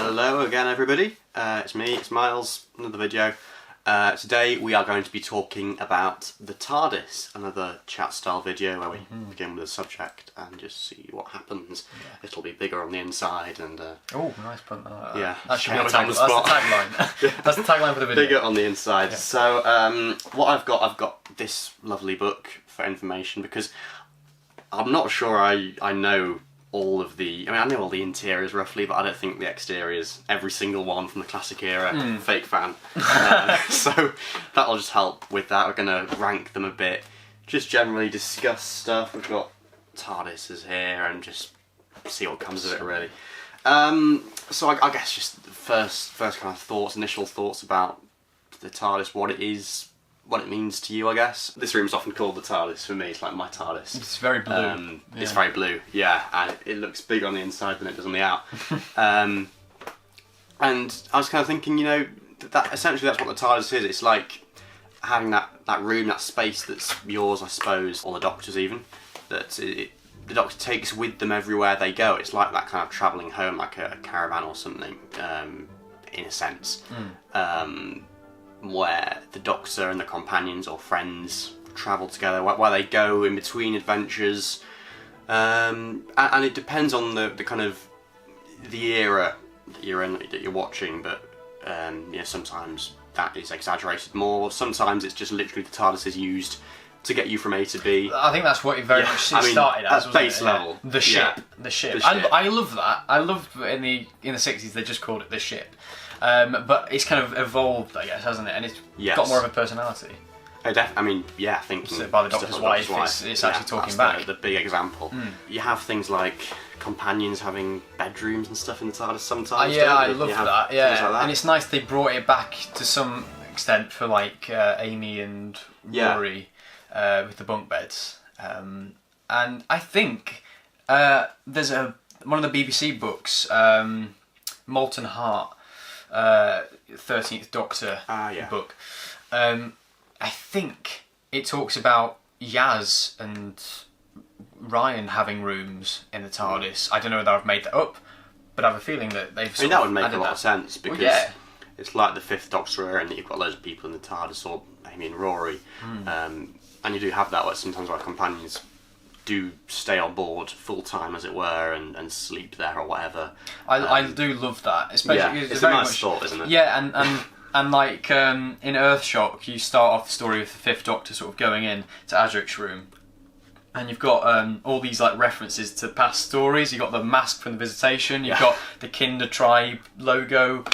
Hello again, everybody. It's me, it's Miles, another video. Today we are going to be talking about the TARDIS, another chat style video where we begin with a subject and just see what happens. Yeah. It'll be bigger on the inside and... oh, nice pun. Yeah, that should be that's the tagline. That's the tagline for the video. Bigger on the inside. Yeah. So, what I've got this lovely book for information because I'm not sure I know all of the... I know all the interiors roughly, but I don't think the exteriors, every single one from the classic era, fake fan. So that'll just help with that. We're going to rank them a bit, just generally discuss stuff. We've got TARDISes here and just see what comes of it, really. So I guess just the first kind of initial thoughts about the TARDIS, what it is, what it means to you, I guess. This room's often called the TARDIS for me. It's like my TARDIS. It's very blue. It's very blue, yeah, and it looks bigger on the inside than it does on the out. And I was kind of thinking, that essentially that's what the TARDIS is. It's like having that room, that space that's yours, I suppose, or the Doctor's even, that the Doctor takes with them everywhere they go. It's like that kind of travelling home, like a caravan or something, in a sense. Where the Doctor and the companions or friends travel together, where they go in between adventures, and it depends on the kind of the era that you're in, that you're watching. But sometimes that is exaggerated more. Sometimes it's just literally the TARDIS is used to get you from A to B. I think that's what it very much started as. At base level, the ship. I love that. I love in the 60s they just called it the ship. But it's kind of evolved, I guess, hasn't it? And it's got more of a personality. I think so by the Doctor's wife, it's actually talking back. The big example. You have things like companions having bedrooms and stuff in the TARDIS sometimes. I love that. Yeah, like that. And it's nice they brought it back to some extent for like Amy and Rory with the bunk beds. And I think there's one of the BBC books, Molten Heart. 13th Doctor book. I think it talks about Yaz and Ryan having rooms in the TARDIS. I don't know whether I've made that up, but I have a feeling that they've. That would make a lot of sense because it's like the 5th Doctor era, and you've got loads of people in the TARDIS, or Amy and Rory, and you do have that where sometimes our companions do stay on board full time, as it were, and sleep there or whatever. I do love that, especially it's a nice thought, isn't it? Yeah, and like in Earthshock, you start off the story with the 5th Doctor sort of going in to Adric's room, and you've got all these like references to past stories. You've got the mask from the Visitation. You've got the Kinder Tribe logo.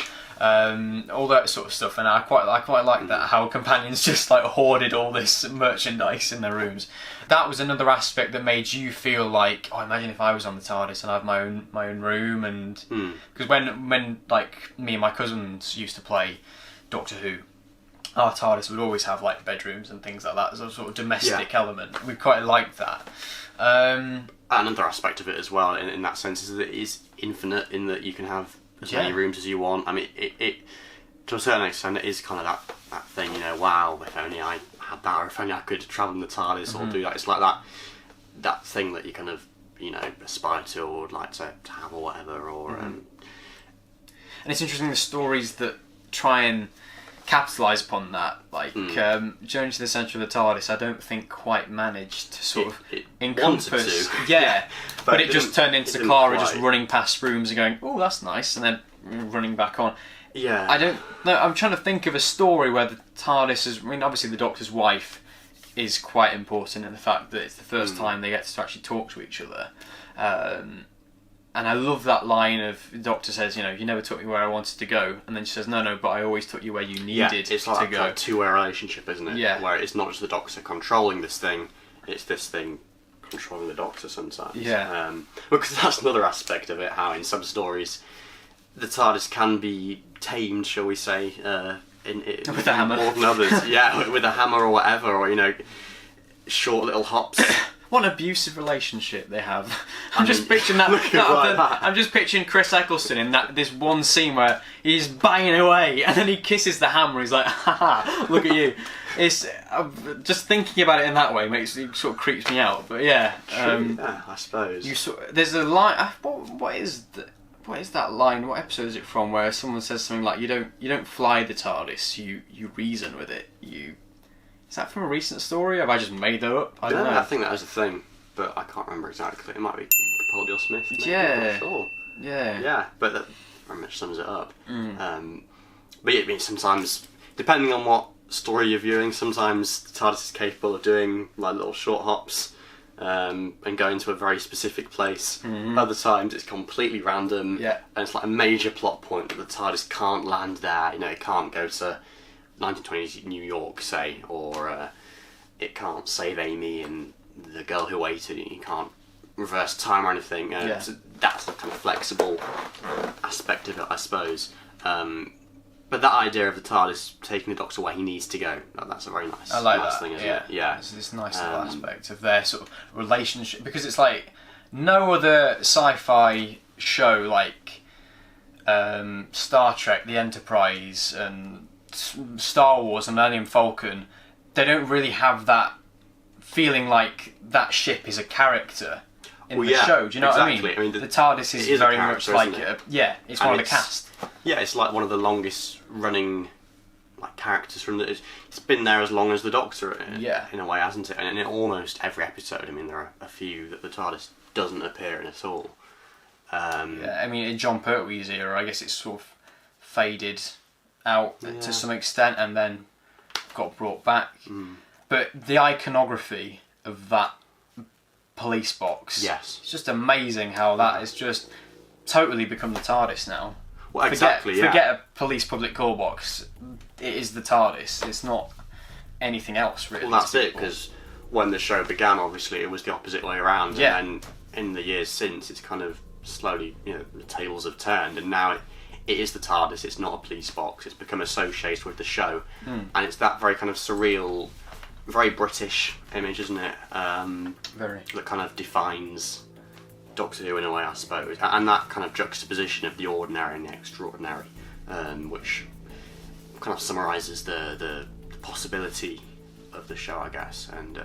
All that sort of stuff, and I quite like that, how companions just like hoarded all this merchandise in their rooms. That was another aspect that made you feel like, imagine if I was on the TARDIS and I have my own room, and because when like me and my cousins used to play Doctor Who, our TARDIS would always have like bedrooms and things like that as a sort of domestic element. We quite liked that. Another aspect of it as well, in that sense, is that it is infinite in that you can have as many rooms as you want. I mean, it to a certain extent, it is kind of that thing, wow, if only I had that, or if only I could travel in the TARDIS or do that. It's like that thing that you kind of, aspire to or would like to have or whatever. Or and it's interesting the stories that try and capitalise upon that, like Journey to the Centre of the TARDIS. I don't think quite managed to sort of encompass. But it just turned into Clara just running past rooms and going, "Oh, that's nice," and then running back on. Yeah. I don't know. I'm trying to think of a story where the TARDIS is. I mean, obviously the Doctor's wife is quite important in the fact that it's the first time they get to actually talk to each other. And I love that line of the Doctor says, you never took me where I wanted to go, and then she says, no, but I always took you where you needed it's like to go. It's like a two-way relationship, isn't it? Yeah. Where it's not just the Doctor controlling this thing, it's this thing controlling the Doctor sometimes. Yeah. Because that's another aspect of it, how in some stories the TARDIS can be tamed, shall we say, with a hammer. More than others. Yeah, with a hammer or whatever, or, short little hops. What an abusive relationship they have. I'm just picturing that. I'm just picturing Chris Eccleston in this one scene where he's banging away and then he kisses the hammer. He's like, "Ha, look at you." It's just thinking about it in that way sort of creeps me out. But yeah, I suppose there's a line. What is what is that line? What episode is it from? Where someone says something like, "You don't fly the TARDIS. You reason with it. Is that from a recent story? Have I just made that up? I don't know. I think that was a thing, but I can't remember exactly. It might be Capaldi or Smith. Maybe. Yeah. I'm not sure. Yeah. Yeah, but that very much sums it up. But yeah, I mean, sometimes, depending on what story you're viewing, sometimes the TARDIS is capable of doing like little short hops and going to a very specific place. Other times it's completely random, and it's like a major plot point that the TARDIS can't land there. You know, it can't go to 1920s New York, say, or it can't save Amy and the girl who waited. You can't reverse time or anything. So that's the kind of flexible aspect of it, I suppose. But that idea of the TARDIS taking the Doctor where he needs to go, that's a very nice, I like nice that. thing, isn't it? Yeah. It's this nice little aspect of their sort of relationship, because it's like no other sci-fi show like Star Trek, The Enterprise, and Star Wars and Millennium Falcon. They don't really have that feeling like that ship is a character in the show. Do you know what I mean? I mean, the TARDIS is very much like it's one of the cast. Yeah, it's like one of the longest running like characters from the. It's been there as long as the Doctor, in a way, hasn't it? And in almost every episode, I mean, there are a few that the TARDIS doesn't appear in at all. I mean, in John Pertwee's era, I guess it's sort of faded out to some extent, and then got brought back. But the iconography of that police box, it's just amazing how that has just totally become the TARDIS now. Well, Forget a police public call box. It is the TARDIS. It's not anything else, really. Well, that's it, because when the show began, obviously, it was the opposite way around. And then in the years since, it's kind of slowly, the tables have turned, and now it is the TARDIS. It's not a police box. It's become associated with the show. And it's that very kind of surreal, very British image, isn't it? Very. That kind of defines Doctor Who in a way, I suppose, and that kind of juxtaposition of the ordinary and the extraordinary, which kind of summarises the possibility of the show, I guess, and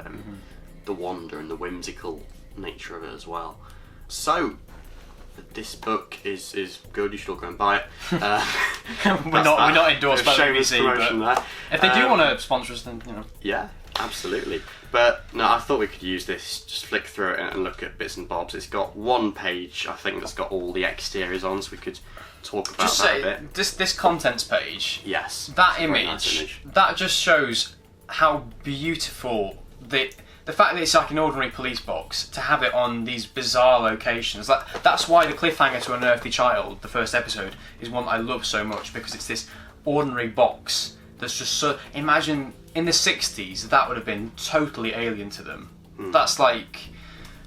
the wonder and the whimsical nature of it as well. So this book is good. You should all go and buy it. we're not endorsed by the BBC, but if they do want to sponsor us, then Yeah, absolutely. But no, I thought we could use this, just flick through it and look at bits and bobs. It's got one page, I think, that's got all the exteriors on, so we could talk about that a bit. This contents page, that image, that just shows how beautiful the fact that it's like an ordinary police box, to have it on these bizarre locations. That's why the cliffhanger to Unearthly Child, the first episode, is one that I love so much, because it's this ordinary box that's just so. Imagine in the 60s, that would have been totally alien to them. That's like,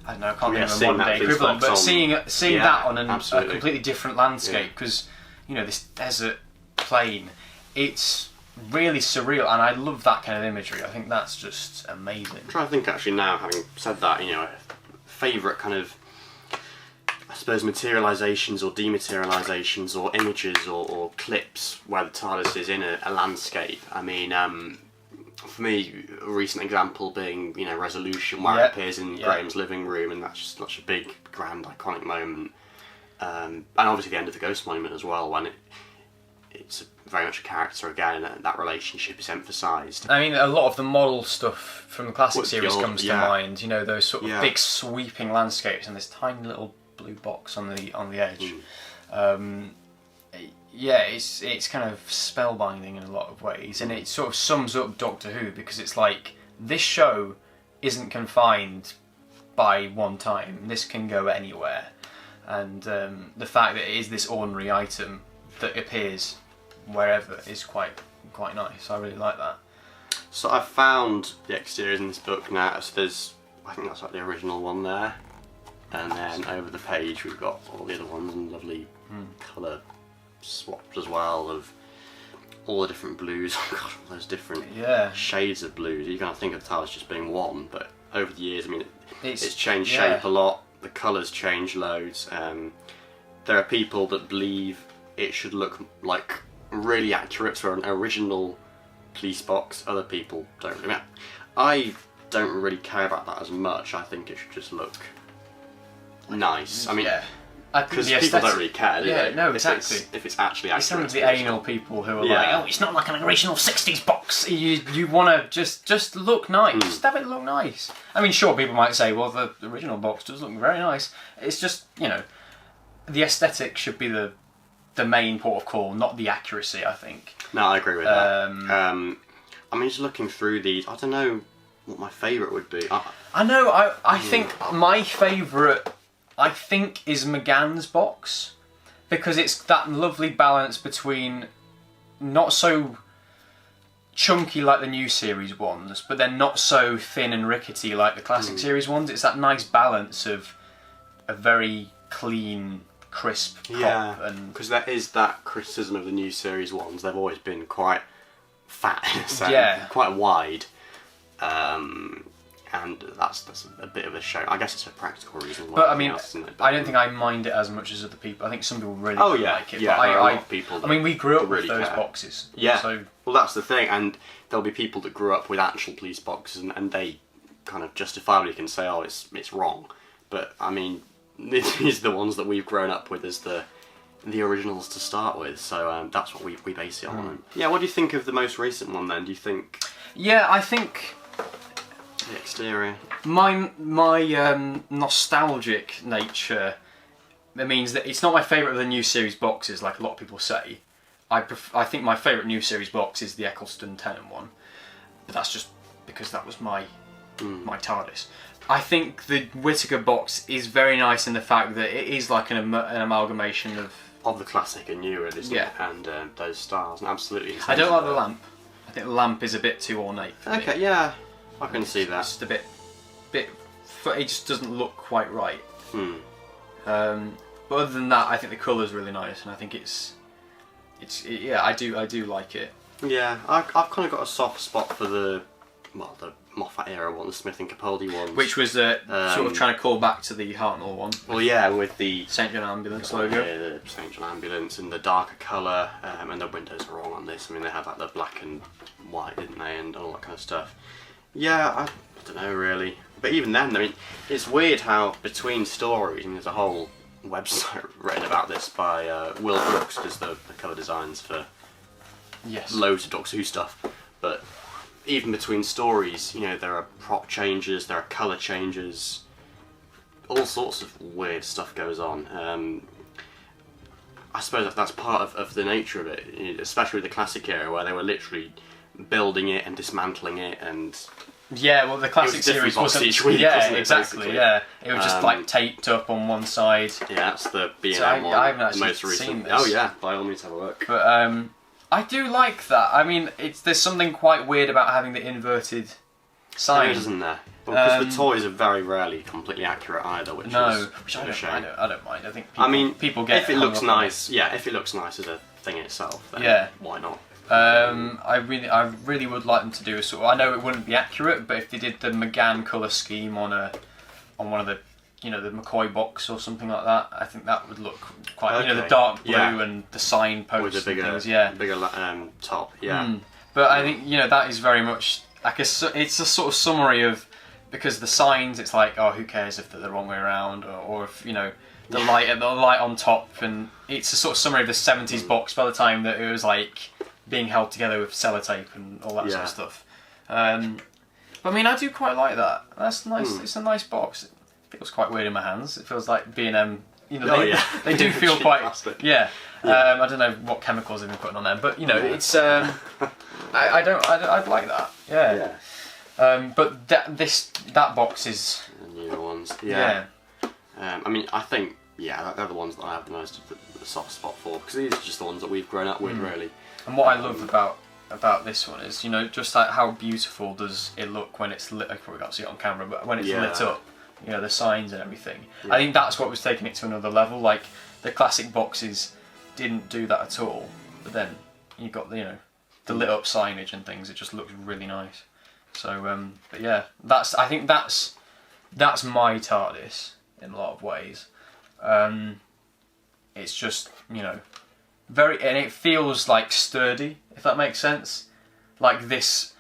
I don't know, I can't think of a modern day equivalent, but seeing that on a completely different landscape, because this desert plain, it's really surreal, and I love that kind of imagery. I think that's just amazing. I'm trying to think actually now, having said that, favourite kind of, I suppose, materialisations or dematerialisations or images or clips where the TARDIS is in a landscape. I mean, for me, a recent example being, Resolution, where it appears in Graham's living room, and that's just such a big, grand, iconic moment. And obviously the end of the Ghost Monument as well, when it's very much a character again, and that relationship is emphasised. I mean, a lot of the model stuff from the classic series comes to mind. Those sort of big sweeping landscapes and this tiny little blue box on the edge. It's kind of spellbinding in a lot of ways, and it sort of sums up Doctor Who, because it's like, this show isn't confined by one time. This can go anywhere, and the fact that it is this ordinary item that appears wherever is quite nice. I really like that. So I've found the exteriors in this book now. So I think that's like the original one there, and then over the page we've got all the other ones and lovely colour swaps as well of all the different blues. Oh God, all those different shades of blues. You kind of think of the TARDIS just being one, but over the years, I mean, it's changed shape a lot. The colours change loads. There are people that believe it should look like really accurate for an original police box. Other people don't. I mean, I don't really care about that as much. I think it should just look nice. I mean, Because people don't really care, do they? No, exactly. If it's actually accurate. It's some of the anal people who are like, oh, it's not like an original 60s box. You want to just look nice. Just have it look nice. I mean, sure, people might say, well, the original box does look very nice. It's just, the aesthetic should be the main port of call, not the accuracy, I think. No, I agree with that. I mean, just looking through these, I don't know what my favourite would be. I think my favourite, is McGann's box, because it's that lovely balance between not so chunky like the new series ones, but then not so thin and rickety like the classic series ones. It's that nice balance of a very clean, crisp pop. And because there is that criticism of the new series ones. They've always been quite fat, quite wide. And that's a bit of a shame. I guess it's a practical reason. But I mean, I don't think I mind it as much as other people. I think some people really like it. Yeah, but there are a lot of people. I mean, we grew up really with those care. boxes. Yeah. So well, that's the thing, and there'll be people that grew up with actual police boxes, and they kind of justifiably can say, "Oh, it's wrong." But I mean, these are the ones that we've grown up with as the originals to start with. So that's what we base it on. Yeah. What do you think of the most recent one then? Do you think? Yeah, I think. The exterior. My nostalgic nature, it means that it's not my favourite of the new series boxes, like a lot of people say. I think my favourite new series box is the Eccleston Tennant one, but that's just because that was my TARDIS. I think the Whitaker box is very nice in the fact that it is like an amalgamation of the classic and new, isn't it? And those styles, and absolutely. I don't like the lamp. I think the lamp is a bit too ornate. Okay, yeah. I can see that. It's just a bit. It just doesn't look quite right. But other than that, I think the colour's really nice, and I think I do like it. Yeah, I've kind of got a soft spot for the Moffat era one, the Smith and Capaldi ones, which was sort of trying to call back to the Hartnell one. Well, yeah, with the St John Ambulance logo. Yeah, the St John Ambulance and the darker colour, and the windows are all on this. I mean, they had like the black and white, didn't they, and all that kind of stuff. Yeah, I don't know really. But even then, I mean, it's weird how between stories, and there's a whole website written about this by Will Brooks, does the cover designs for loads of Doctor Who stuff. But even between stories, there are prop changes, there are colour changes, all sorts of weird stuff goes on. I suppose that's part of the nature of it, especially with the classic era where they were literally building it and dismantling it, and well, the classic series wasn't each week, wasn't it, exactly basically? Yeah, it was just like taped up on one side. Yeah, that's the B&M one. I haven't actually the most recent. seen this. Oh yeah, by all means have a look. But I do like that. I mean, there's something quite weird about having the inverted sign, isn't there? Because the toys are very rarely completely accurate either, which is a shame. I don't mind. I think people if it looks nice, if it looks nice as a thing itself, then why not? I really would like them to do a sort of, I know it wouldn't be accurate, but if they did the McGann colour scheme on one of the the McCoy box or something like that, I think that would look quite the dark blue and the signposts with a bigger, top. But I think that is very much like it's a sort of summary of, because the signs, it's like, oh, who cares if they're the wrong way around, or if the light on top, and it's a sort of summary of the 70s box by the time that it was like being held together with sellotape and all that sort of stuff. But I mean, I do quite like that. That's nice. It's a nice box. It feels quite weird in my hands. It feels like B&M. They do feel quite. Plastic. I don't know what chemicals they've been putting on them, but it's. I'd like that. But that box is the newer ones. I mean, I think they're the ones that I have the most of the soft spot for, because these are just the ones that we've grown up with, really. And what I love about this one is, just like how beautiful does it look when it's lit. I probably can't see it on camera, but when it's lit up, the signs and everything. I think that's what was taking it to another level. Like the classic boxes didn't do that at all, but then you got the lit up signage and things. It just looks really nice. So, but yeah, I think that's my TARDIS in a lot of ways. It's just very, and it feels like sturdy, if that makes sense. Like this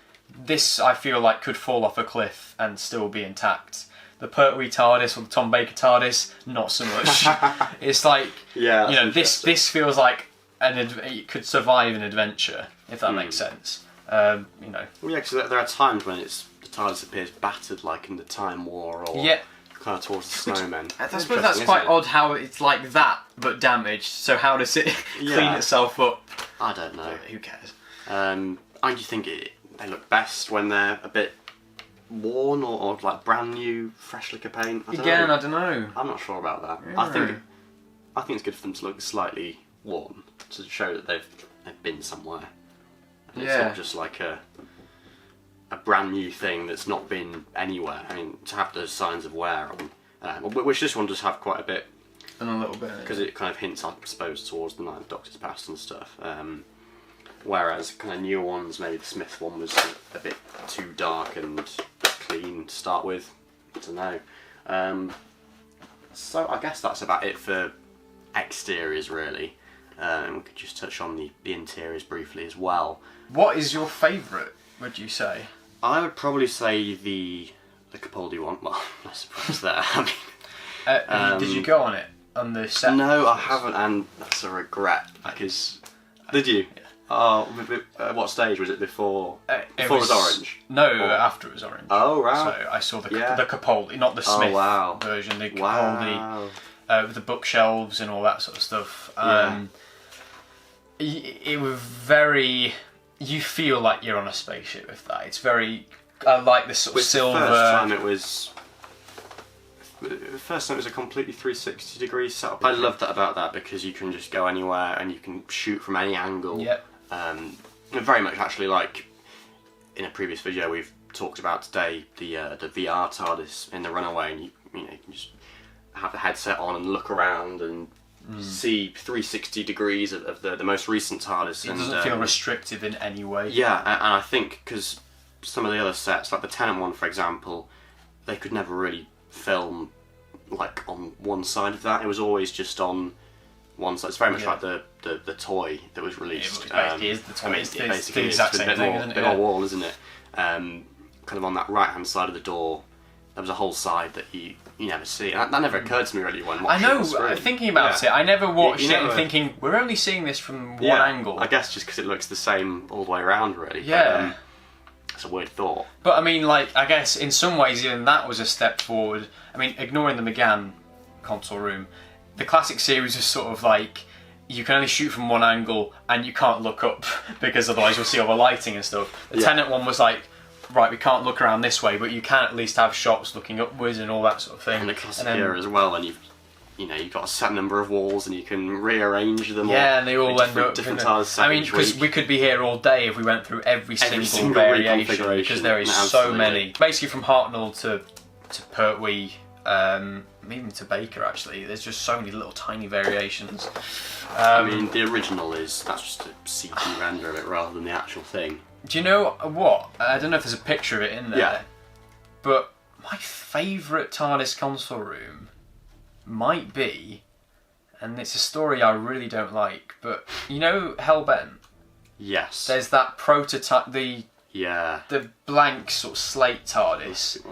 I feel like could fall off a cliff and still be intact. The Pertwee TARDIS or the Tom Baker TARDIS, not so much. It's like, Yeah, you know, this feels like it could survive an adventure, if that makes sense. You know. Well, yeah, because there are times when the TARDIS appears battered, like in the Time War, or kind of towards the Snowmen. I suppose that's quite odd how it's like that, but damaged. So how does it clean itself up? I don't know. Who cares? And you think they look best when they're a bit worn or like brand new, fresh lick of paint? I don't know. I'm not sure about that. Yeah. I think it's good for them to look slightly worn to show that they've been somewhere. And it's not just like a brand new thing that's not been anywhere. I mean, to have those signs of wear on, which this one does have quite a bit. And a little bit. Because it kind of hints, I suppose, towards the Ninth Doctor's past and stuff. Whereas kind of newer ones, maybe the Smith one was a bit too dark and clean to start with. I don't know. So I guess that's about it for exteriors, really. We could just touch on the interiors briefly as well. What is your favourite, would you say? I would probably say the Capaldi one. Well, no surprise there. I mean, did you go on it on the set? No, I haven't, and that's a regret because. Did you? Yeah. Oh, what stage was it before? It was orange. No, after it was orange. Oh, right. So I saw the Capaldi, not the Smith version, the Capaldi with the bookshelves and all that sort of stuff. It was very. You feel like you're on a spaceship with that. It's very. I like this sort of silver. The first time it was a completely 360 degree setup. I love that about that because you can just go anywhere and you can shoot from any angle. Yep. Very much actually like in a previous video we've talked about today the VR TARDIS in the Runaway, and you can just have the headset on and look around and see 360 degrees of the most recent TARDIS. It doesn't feel restrictive in any way. Yeah, and I think because some of the other sets, like the Tennant one for example, they could never really film like on one side of that. It was always just on one side. It's very much like the toy that was released. It basically is the toy. I mean, it's basically the exact same thing, isn't it? A bit more wall, isn't it? Kind of on that right hand side of the door, there was a whole side that you never see. And that never occurred to me really when watching I know, the thinking about it, I never watched it and thinking, we're only seeing this from one angle. I guess just because it looks the same all the way around, really. Yeah. But, it's a weird thought. But I mean, like, I guess in some ways even that was a step forward. I mean, ignoring the McGann console room, the classic series is sort of like, you can only shoot from one angle and you can't look up because otherwise you'll see all the lighting and stuff. The Tennant one was like, right, we can't look around this way, but you can at least have shots looking upwards and all that sort of thing. And the classic era as well, and you've got a set number of walls and you can rearrange them. Yeah, and they all end up different tiles. I mean, because we could be here all day if we went through every single variation, because there is so many. Basically, from Hartnell to Pertwee, even to Baker. Actually, there's just so many little tiny variations. I mean, the original that's just a CG render of it rather than the actual thing. Do you know what? I don't know if there's a picture of it in there. Yeah. But my favourite TARDIS console room might be, and it's a story I really don't like, but you know Hellbent? Yes. There's that prototype, the blank sort of slate TARDIS,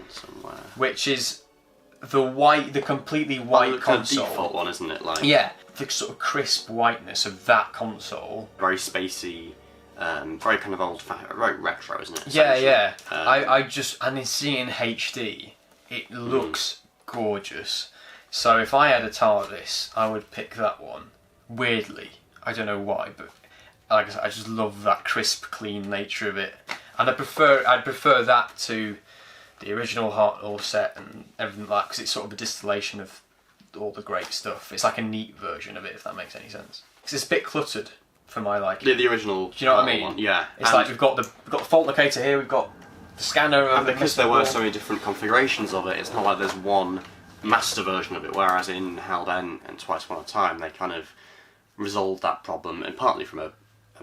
which is the completely white console. The default one, isn't it? Like the sort of crisp whiteness of that console. Very spacey. Very kind of very retro, isn't it? Yeah. I just, and then seeing it in HD, it looks gorgeous. So if I had a TARDIS, I would pick that one. Weirdly, I don't know why, but like I said, I just love that crisp, clean nature of it, and I'd prefer that to the original Hartnell set and everything like that, because it's sort of a distillation of all the great stuff. It's like a neat version of it, if that makes any sense. Because it's a bit cluttered for my liking. The original. Do you know what I mean? One, yeah. It's like we've got the fault locator here, we've got the scanner, and because there were so many different configurations of it, it's not like there's one master version of it. Whereas in Hellbent and Twice Upon a Time, they kind of resolved that problem, and partly from a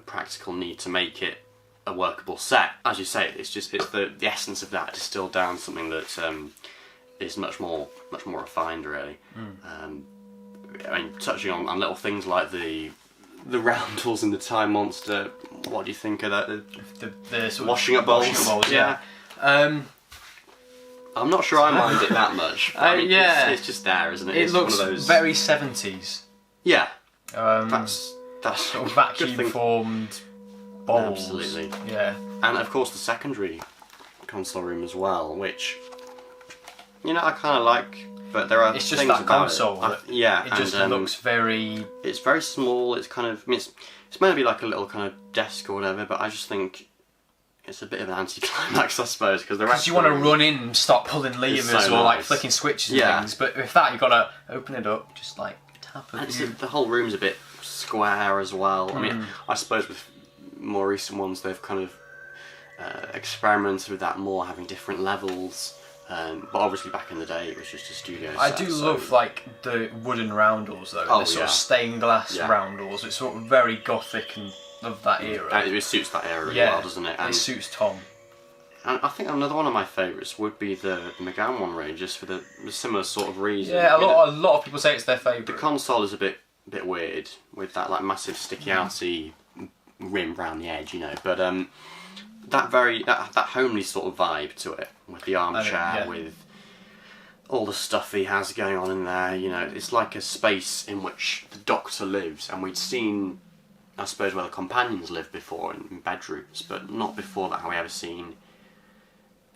practical need to make it a workable set. As you say, it's the essence of that distilled down to something that is much more refined, really. I mean, touching on little things like the roundels in the Time Monster. What do you think of that? The sort washing up bowls. Yeah. I'm not sure I mind it that much. I mean, yeah. it's just there, isn't it? It It's looks one of those... very 70s. Yeah. That's sort of vacuum formed bowls. Absolutely. Yeah. And of course the secondary console room as well, which I kind of like, but there are it's just things that about console. it. Yeah, it just looks very. It's very small. It's kind of. I mean, it's meant to be like a little kind of desk or whatever, but I just think it's a bit of an anticlimax, I suppose, because you want to run in and start pulling levers or like flicking switches and things, but with that you've got to open it up, just like tap a few. The whole room's a bit square as well. I mean, I suppose with more recent ones they've kind of experimented with that more, having different levels. But obviously back in the day it was just a studio set. I do love like the wooden roundels though, the sort of stained glass roundels. It's sort of very gothic and of that era. And it suits that era really well, doesn't it? And it suits Tom. And I think another one of my favourites would be the McGann one range, just for the similar sort of reason. Yeah, a lot of people say it's their favourite. The console is a bit weird with that like massive sticky outy rim around the edge, but that homely sort of vibe to it, with the armchair, with all the stuff he has going on in there. It's like a space in which the Doctor lives, and we'd seen, I suppose, where the companions lived before in bedrooms, but not before that have we ever seen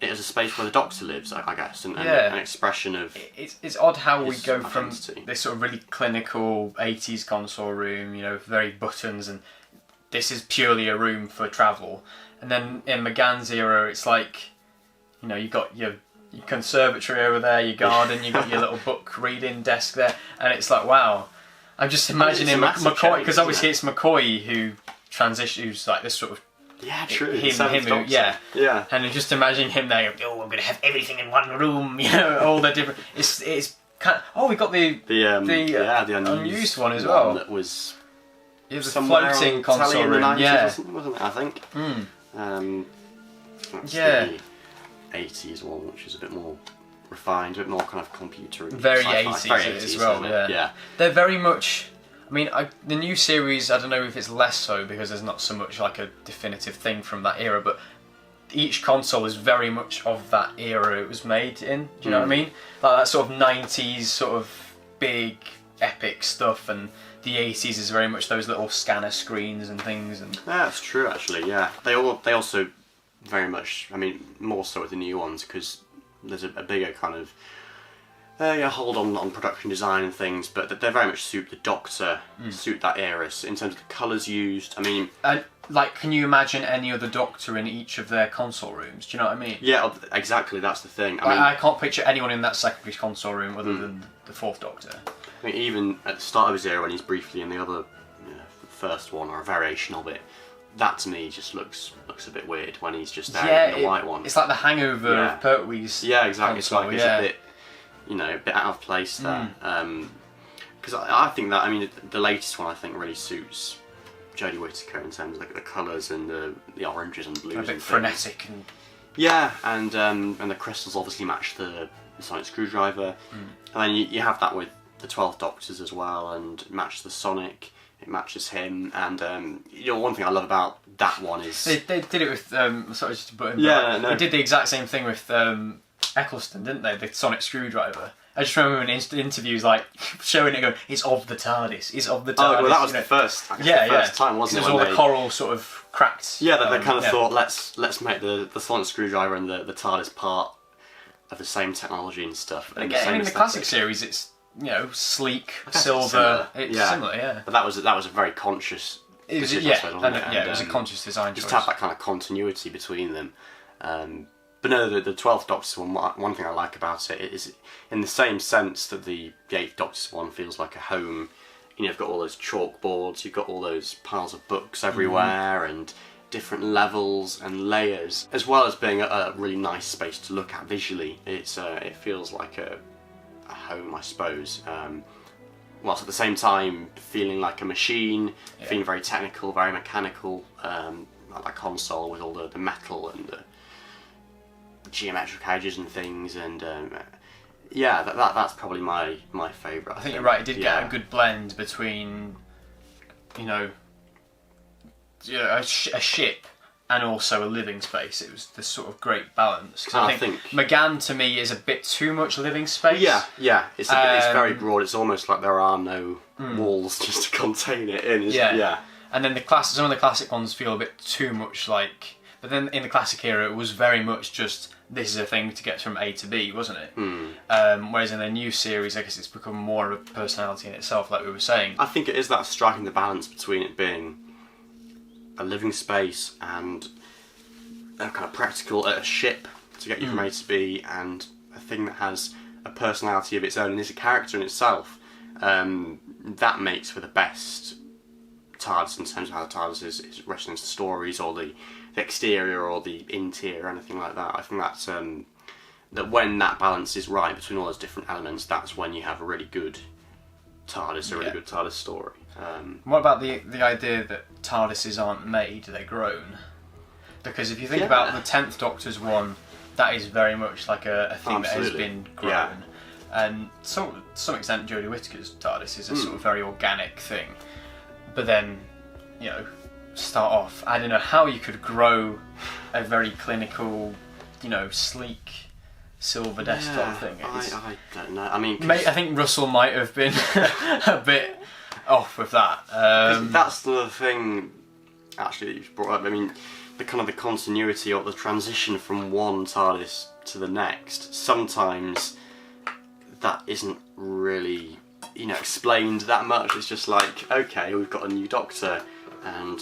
it as a space where the Doctor lives, I guess, and an expression of. It's odd how we go from identity. This sort of really clinical 80s console room, very buttons, and this is purely a room for travel. And then in McGann's era, it's like, you've got your conservatory over there, your garden, you've got your little book reading desk there, and it's like, wow. I'm just imagining McCoy, because obviously it's McCoy who transitions, who's like this sort of. Yeah, true. Yeah. And just imagine him there. I'm going to have everything in one room. All the different. It's kind of. We got the unused one as well. That was. It was a floating console room. Wasn't it? I think. That's the 80s one, which is a bit more refined, a bit more kind of computer. Very 80s as well. Yeah. They're very much. I mean, the new series, I don't know if it's less so because there's not so much like a definitive thing from that era, but each console is very much of that era it was made in. Do you know what I mean? Like that sort of 90s sort of big epic stuff, and the 80s is very much those little scanner screens and things. And that's true, actually. Yeah, they also very much. I mean, more so with the new ones because there's a bigger kind of. Hold on production design and things, but they very much suit the Doctor, suit that era in terms of the colours used. I mean, can you imagine any other Doctor in each of their console rooms? Do you know what I mean? Yeah, exactly. That's the thing. I can't picture anyone in that secondary console room other than the fourth Doctor. I mean, even at the start of his era, when he's briefly in the other first one or a variation of it, that to me just looks a bit weird when he's just there in the white one. It's like the Hangover of Pertwee's. Yeah, exactly. Console, it's like it's a bit. A bit out of place there. Because I think that, the latest one I think really suits Jodie Whittaker in terms of like the colours and the oranges and blues. A bit frenetic and. Yeah, and the crystals obviously match the sonic screwdriver, and then you have that with the 12 Doctors as well, and it matches the Sonic. It matches him, and one thing I love about that one is they did it with sorry just to put in. They did the exact same thing with. Eccleston, didn't they? The sonic screwdriver. I just remember in interviews, like showing it, going, "It's of the TARDIS. It's of the TARDIS." Oh, well, that was the first time, wasn't it? It was all the coral sort of cracked. Yeah, they kind of thought, let's make the sonic screwdriver and the TARDIS part of the same technology and stuff. And again, in the classic series, it's sleek, silver. It's similar, yeah. But that was a very conscious. It was a conscious design just choice. to have that kind of continuity between them. But no, the 12th Doctor's one thing I like about it is in the same sense that the 8th Doctor's one feels like a home. You've got all those chalkboards, you've got all those piles of books everywhere, and different levels and layers, as well as being a really nice space to look at visually. It feels like a home, I suppose. Whilst at the same time feeling like a machine, feeling very technical, very mechanical, like that console with all the metal and the geometric edges and things, and that's probably my favourite. I think you're right. It did get a good blend between, a ship and also a living space. It was this sort of great balance. 'Cause I I think think- McGann to me is a bit too much living space. Yeah. It's very broad. It's almost like there are no walls just to contain it in. Yeah. And then some of the classic ones feel a bit too much like. But then in the classic era, it was very much just this is a thing to get from A to B, wasn't it? Whereas in the new series, I guess it's become more of a personality in itself, like we were saying. I think it is that striking the balance between it being a living space and a kind of practical a ship to get you from A to B, and a thing that has a personality of its own and is a character in itself. That makes for the best TARDIS in terms of how the TARDIS is written into stories, or the exterior or the interior or anything like that. I think that's that when that balance is right between all those different elements, that's when you have a really good TARDIS, a really good TARDIS story. What about the idea that TARDISes aren't made, they're grown? Because if you think about the 10th Doctor's one, that is very much like a thing that has been grown. Yeah. And to some extent, Jodie Whittaker's TARDIS is a sort of very organic thing. But then, start off, I don't know how you could grow a very clinical, sleek silver desktop thing. I don't know. I mean, I think Russell might have been a bit off with that. That's the thing, actually, that you've brought up. I mean, the continuity or the transition from one TARDIS to the next, sometimes that isn't really, explained that much. It's just like, okay, we've got a new Doctor, and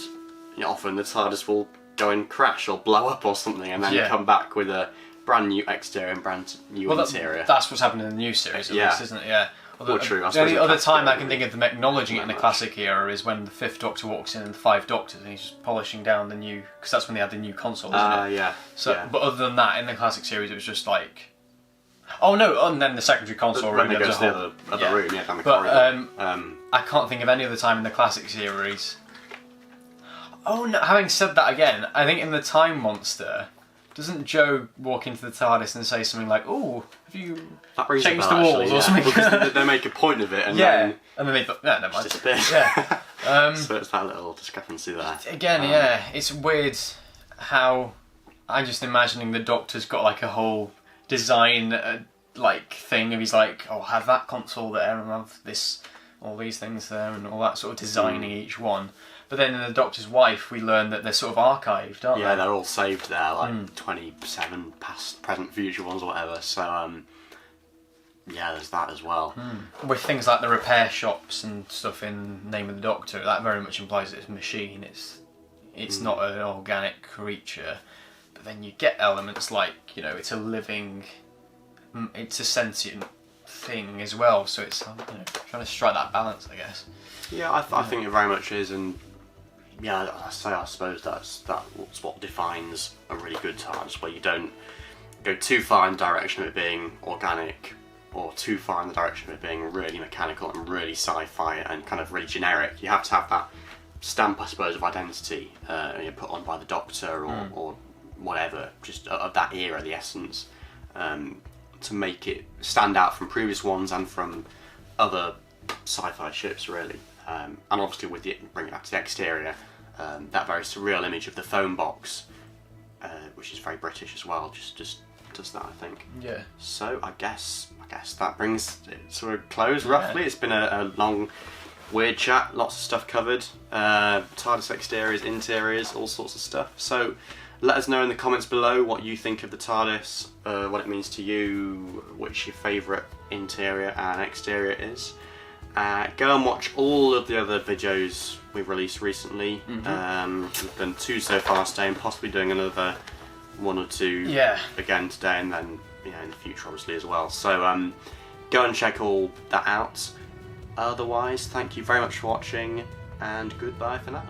often the TARDIS will go and crash or blow up or something, and then come back with a brand new exterior and brand new interior. That's what's happened in the new series, at least, isn't it? Yeah. Well, true. The only other time I can think of them acknowledging it in the classic era is when the 5th Doctor walks in and the 5 Doctors, and he's just polishing down the new, because that's when they had the new console, isn't it? Yeah. So, but other than that, in the classic series, it was just like, oh no, and then the secondary console room. When they go to the other room, down the corridor. I can't think of any other time in the classic series. Oh no! Having said that again, I think in the Time Monster, doesn't Joe walk into the TARDIS and say something like, "Oh, have you changed the walls or something?" Because they make a point of it, and then and then they thought, "No, never mind." Disappear. Yeah. So it's that little discrepancy there. Again, it's weird how I'm just imagining the Doctor's got like a whole design thing of he's like, "Oh, have that console there and have all these things there, and all that sort of designing each one." But then in The Doctor's Wife, we learn that they're sort of archived, aren't they? Yeah, they're all saved there, like 27 past, present, future ones or whatever. So, there's that as well. With things like the repair shops and stuff in Name of the Doctor, that very much implies that it's a machine. It's not an organic creature. But then you get elements like, it's a living, it's a sentient thing as well. So it's trying to strike that balance, I guess. Yeah, I think it very much is, and I suppose that's what defines a really good TARDIS, where you don't go too far in the direction of it being organic, or too far in the direction of it being really mechanical and really sci-fi and kind of really generic. You have to have that stamp, I suppose, of identity put on by the Doctor or whatever, just of that era, the essence, to make it stand out from previous ones and from other sci-fi ships, really. And obviously with bring it back to the exterior, that very surreal image of the phone box, which is very British as well, just does that, I think. Yeah. So I guess that brings it to a close, roughly. It's been a long, weird chat, lots of stuff covered. TARDIS exteriors, interiors, all sorts of stuff. So let us know in the comments below what you think of the TARDIS, what it means to you, which your favourite interior and exterior is. Go and watch all of the other videos we've released recently. We've done 2 so far today, and possibly doing another 1 or 2 again today, and then in the future obviously as well. So go and check all that out. Otherwise, thank you very much for watching, and goodbye for now.